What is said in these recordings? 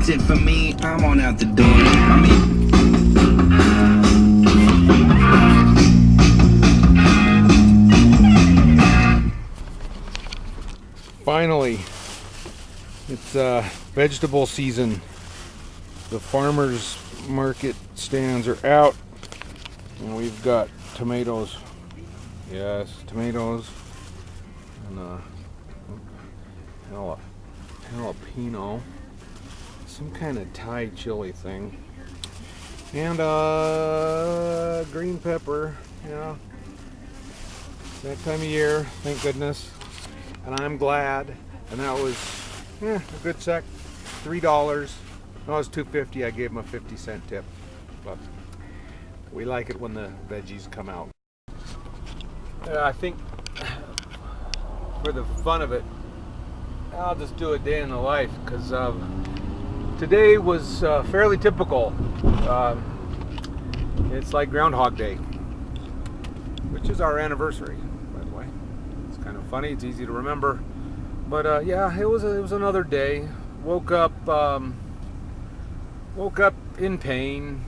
that's it for me. I'm on out the door. I mean, finally, it's vegetable season. The farmers market stands are out, and we've got tomatoes. Yes, tomatoes and jalapeno, some kind of Thai chili thing, and green pepper. Yeah, that time of year, thank goodness. And I'm glad. And that was a good sec. $3. No, it was $2.50. I gave him a 50-cent tip. But we like it when the veggies come out. I think for the fun of it, I'll just do a day in the life, because today was fairly typical. It's like Groundhog Day, which is our anniversary, by the way. It's kind of funny. It's easy to remember, but yeah, it was another day. Woke up in pain.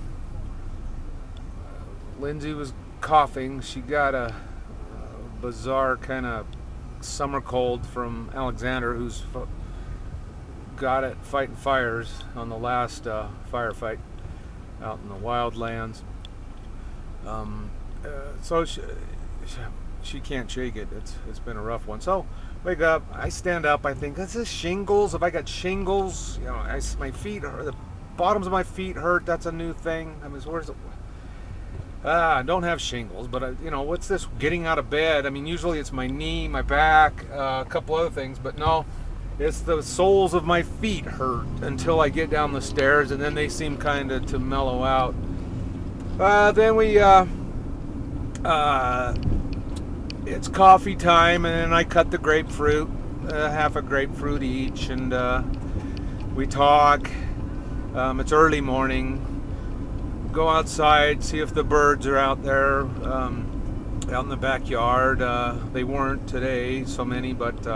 Lindsay was coughing. She got a bizarre kind of summer cold from Alexander, who's got it fighting fires on the last firefight out in the wildlands. So she can't shake it. It's been a rough one. So wake up, I stand up, I think, is this shingles? Have I got shingles? You know, my feet hurt, the bottoms of my feet hurt. That's a new thing. I mean, where's it? I don't have shingles, but you know, what's this getting out of bed? I mean, usually it's my knee, my back, a couple other things, but no, it's the soles of my feet hurt until I get down the stairs, and then they seem kind of to mellow out. Then it's coffee time, and then I cut the grapefruit, half a grapefruit each, and we talk. It's early morning. Go outside, see if the birds are out there, out in the backyard. They weren't today, so many, but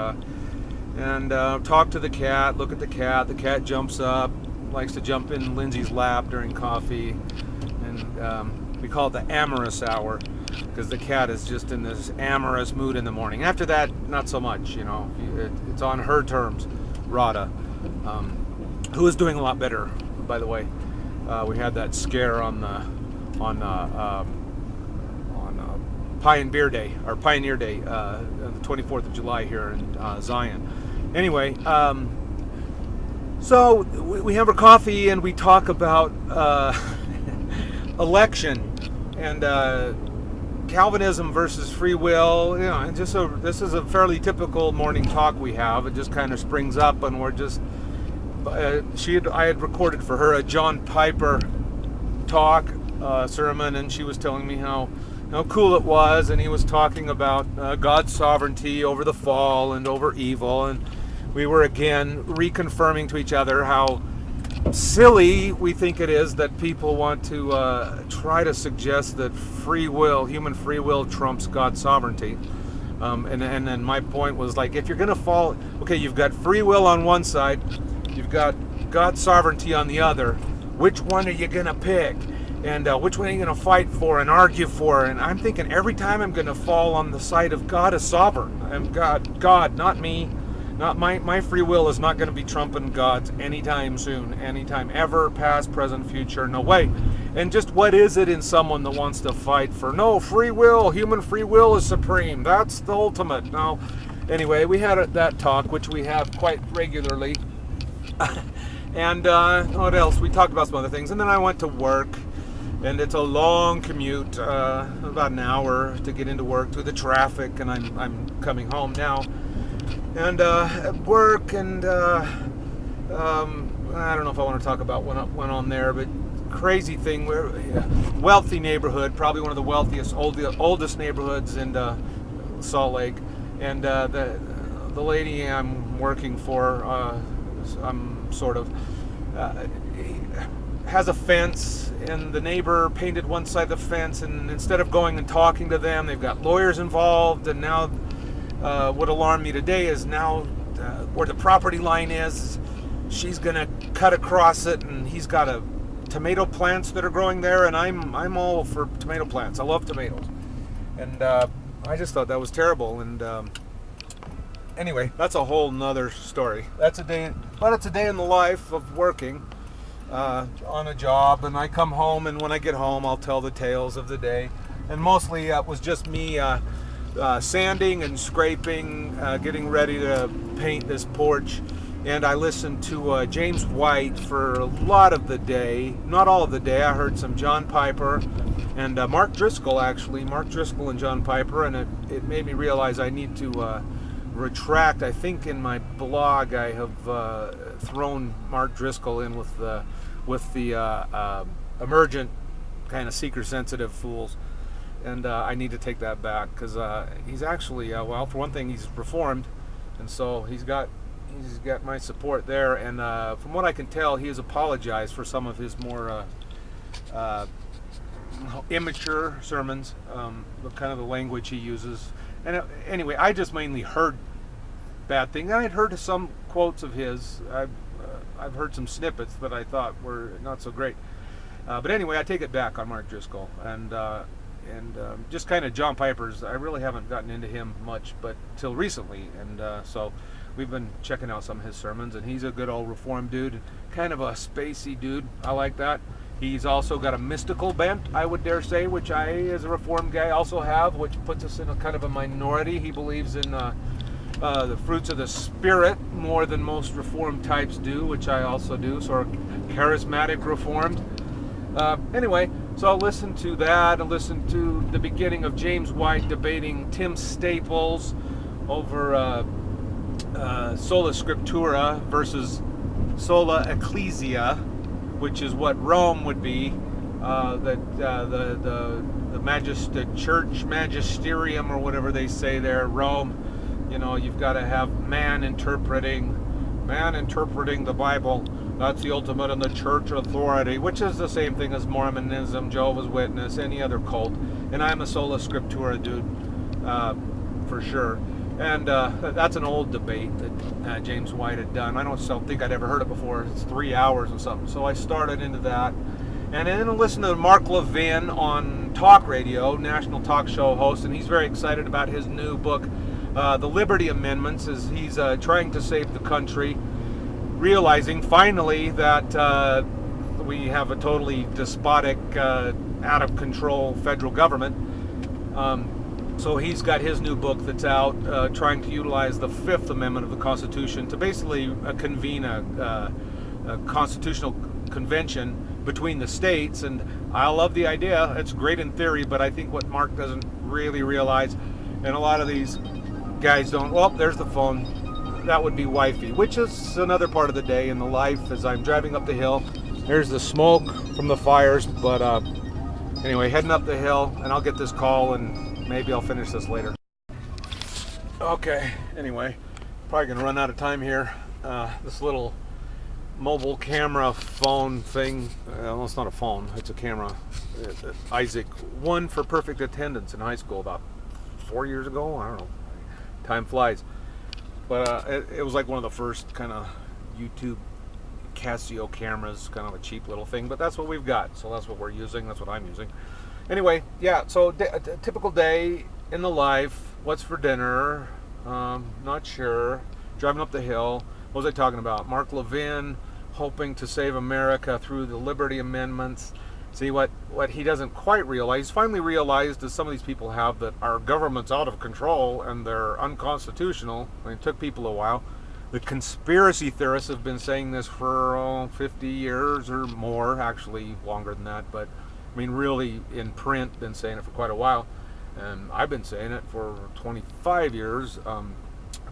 and talk to the cat, look at the cat. The cat jumps up, likes to jump in Lindsay's lap during coffee, and we call it the amorous hour, because the cat is just in this amorous mood in the morning. After that, not so much, you know. It's on her terms. Rada, who is doing a lot better, by the way. We had that scare on Pioneer Day, the 24th of July here in Zion. Anyway, so we have our coffee and we talk about election and Calvinism versus free will. You know, and this is a fairly typical morning talk we have. It just kind of springs up, and we're just. I had recorded for her a John Piper talk sermon, and she was telling me how cool it was, and he was talking about God's sovereignty over the fall and over evil, and we were again reconfirming to each other how silly we think it is that people want to try to suggest that human free will trumps God's sovereignty. And then my point was, like, if you're going to fall, okay, you've got free will on one side, you've got God's sovereignty on the other. Which one are you going to pick? And which one are you going to fight for and argue for? And I'm thinking every time I'm going to fall on the side of God is sovereign. I'm God, not me. Not my free will is not going to be trumping God's anytime soon, anytime ever, past, present, future, no way. And just what is it in someone that wants to fight for? No, free will, human free will is supreme. That's the ultimate. No. Anyway, we had that talk, which we have quite regularly. And what else? We talked about some other things, and then I went to work, and it's a long commute, about an hour to get into work through the traffic, and I'm coming home now, and at work, and I don't know if I want to talk about what went on there, but crazy thing. We're wealthy neighborhood, probably one of the wealthiest, oldest neighborhoods in Salt Lake, and the lady I'm working for. I'm sort of has a fence, and the neighbor painted one side of the fence, and instead of going and talking to them, they've got lawyers involved. And now what alarmed me today is now where the property line is, she's gonna cut across it, and he's got tomato plants that are growing there, and I'm all for tomato plants. I love tomatoes, and I just thought that was terrible. And anyway, that's a whole nother story. That's a day, but it's a day in the life of working on a job, and I come home, and when I get home, I'll tell the tales of the day. And mostly it was just me sanding and scraping, getting ready to paint this porch. And I listened to James White for a lot of the day, not all of the day. I heard some John Piper and Mark Driscoll, actually. Mark Driscoll and John Piper, and it made me realize I need to retract. I think in my blog I have thrown Mark Driscoll in with the emergent kind of seeker-sensitive fools. And I need to take that back, because he's actually, well, for one thing, he's reformed, and so he's got my support there. And from what I can tell, he has apologized for some of his more immature sermons, the kind of the language he uses. And anyway, I just mainly heard bad things. I had heard some quotes of his. I've heard some snippets that I thought were not so great. But anyway, I take it back on Mark Driscoll. And just kind of John Piper's, I really haven't gotten into him much, but till recently. And so we've been checking out some of his sermons, and he's a good old reformed dude, kind of a spacey dude. I like that. He's also got a mystical bent, I would dare say, which I, as a reformed guy, also have, which puts us in a kind of a minority. He believes in the fruits of the Spirit more than most reformed types do, which I also do, sort of charismatic reformed. Anyway, so I'll listen to that, and listen to the beginning of James White debating Tim Staples over sola scriptura versus sola ecclesia, which is what Rome would be, the church magisterium, or whatever they say there. Rome, you know, you've got to have man interpreting the Bible. That's the ultimate in the church authority, which is the same thing as Mormonism, Jehovah's Witness, any other cult. And I'm a sola scriptura dude, for sure. And that's an old debate that James White had done. I don't think I'd ever heard it before. It's 3 hours or something. So I started into that. And then I listened to Mark Levin on talk radio, national talk show host, and he's very excited about his new book, The Liberty Amendments, as he's trying to save the country, realizing finally that we have a totally despotic, out of control federal government. So he's got his new book that's out, trying to utilize the Fifth Amendment of the Constitution to basically convene a constitutional convention between the states. And I love the idea. It's great in theory, but I think what Mark doesn't really realize, and a lot of these guys don't, well, there's the phone. That would be wifey, which is another part of the day in the life as I'm driving up the hill. There's the smoke from the fires, but anyway, heading up the hill, and I'll get this call, and maybe I'll finish this later. Okay, anyway, probably gonna run out of time here. This little mobile camera phone thing, well, it's not a phone, it's a camera. Isaac won for perfect attendance in high school about 4 years ago. I don't know, time flies. But it was like one of the first kind of YouTube Casio cameras, kind of a cheap little thing, but that's what we've got, so that's what we're using, that's what I'm using. Anyway, yeah, so a typical day in the life. What's for dinner? Not sure. Driving up the hill. What was I talking about? Mark Levin hoping to save America through the Liberty Amendments. See, what he doesn't quite realize, he's finally realized, as some of these people have, that our government's out of control and they're unconstitutional. I mean, it took people a while. The conspiracy theorists have been saying this for 50 years or more, actually longer than that, but I mean, really in print, been saying it for quite a while. And I've been saying it for 25 years.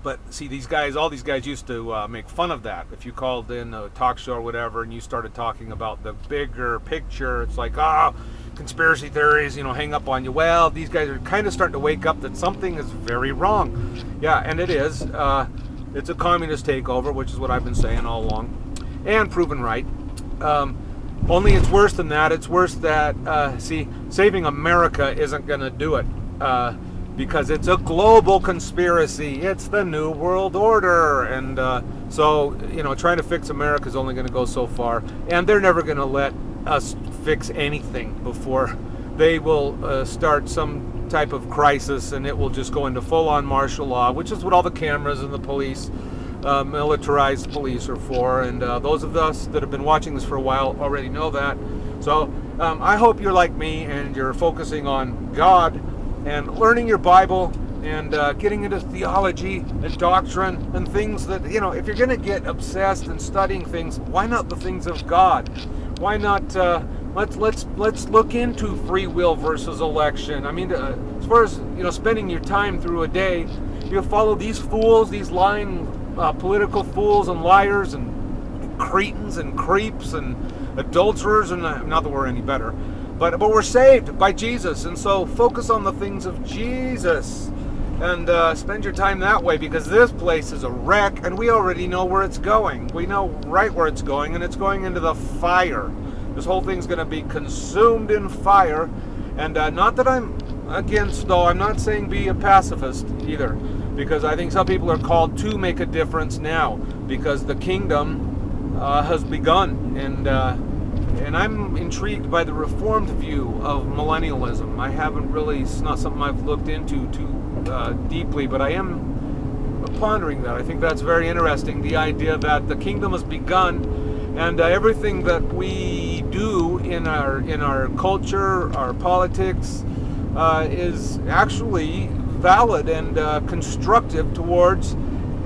But see, all these guys used to make fun of that. If you called in a talk show or whatever and you started talking about the bigger picture, it's like, conspiracy theories, hang up on you. Well, these guys are kind of starting to wake up that something is very wrong. Yeah, and it is. It's a communist takeover, which is what I've been saying all along, and proven right. Only it's worse than that. It's worse that, saving America isn't going to do it. because it's a global conspiracy. It's the New World Order. And so, trying to fix America is only going to go so far. And they're never going to let us fix anything before they will start some type of crisis, and it will just go into full-on martial law, which is what all the cameras and the police, militarized police, are for. And those of us that have been watching this for a while already know that. So I hope you're like me and you're focusing on God and learning your Bible and getting into theology and doctrine and things that, if you're going to get obsessed and studying things, why not the things of God? Why not let's look into free will versus election? I mean, as far as spending your time through a day, you follow these fools, these lying political fools and liars and cretins and creeps and adulterers, and not that we're any better, but we're saved by Jesus, and so focus on the things of Jesus and spend your time that way, because this place is a wreck, and we already know where it's going. We know right where it's going, and it's going into the fire. This whole thing's going to be consumed in fire. And not that I'm against, though, I'm not saying be a pacifist either, because I think some people are called to make a difference now, because the kingdom has begun. And I'm intrigued by the Reformed view of millennialism. I haven't really, it's not something I've looked into too deeply, but I am pondering that. I think that's very interesting, the idea that the kingdom has begun, and everything that we do in our culture, our politics, is actually valid and constructive towards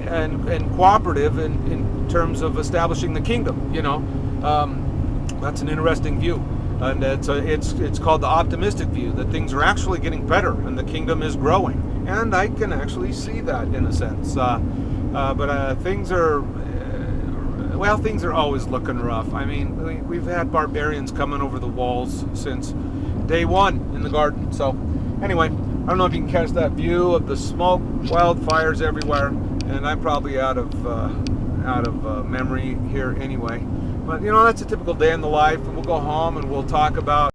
and cooperative in terms of establishing the kingdom. That's an interesting view, and it's called the optimistic view, that things are actually getting better and the kingdom is growing, and I can actually see that in a sense. But things are always looking rough. I mean, we've had barbarians coming over the walls since day one in the garden. So anyway, I don't know if you can catch that view of the smoke, wildfires everywhere, and I'm probably out of memory here anyway. But that's a typical day in the life, and we'll go home and we'll talk about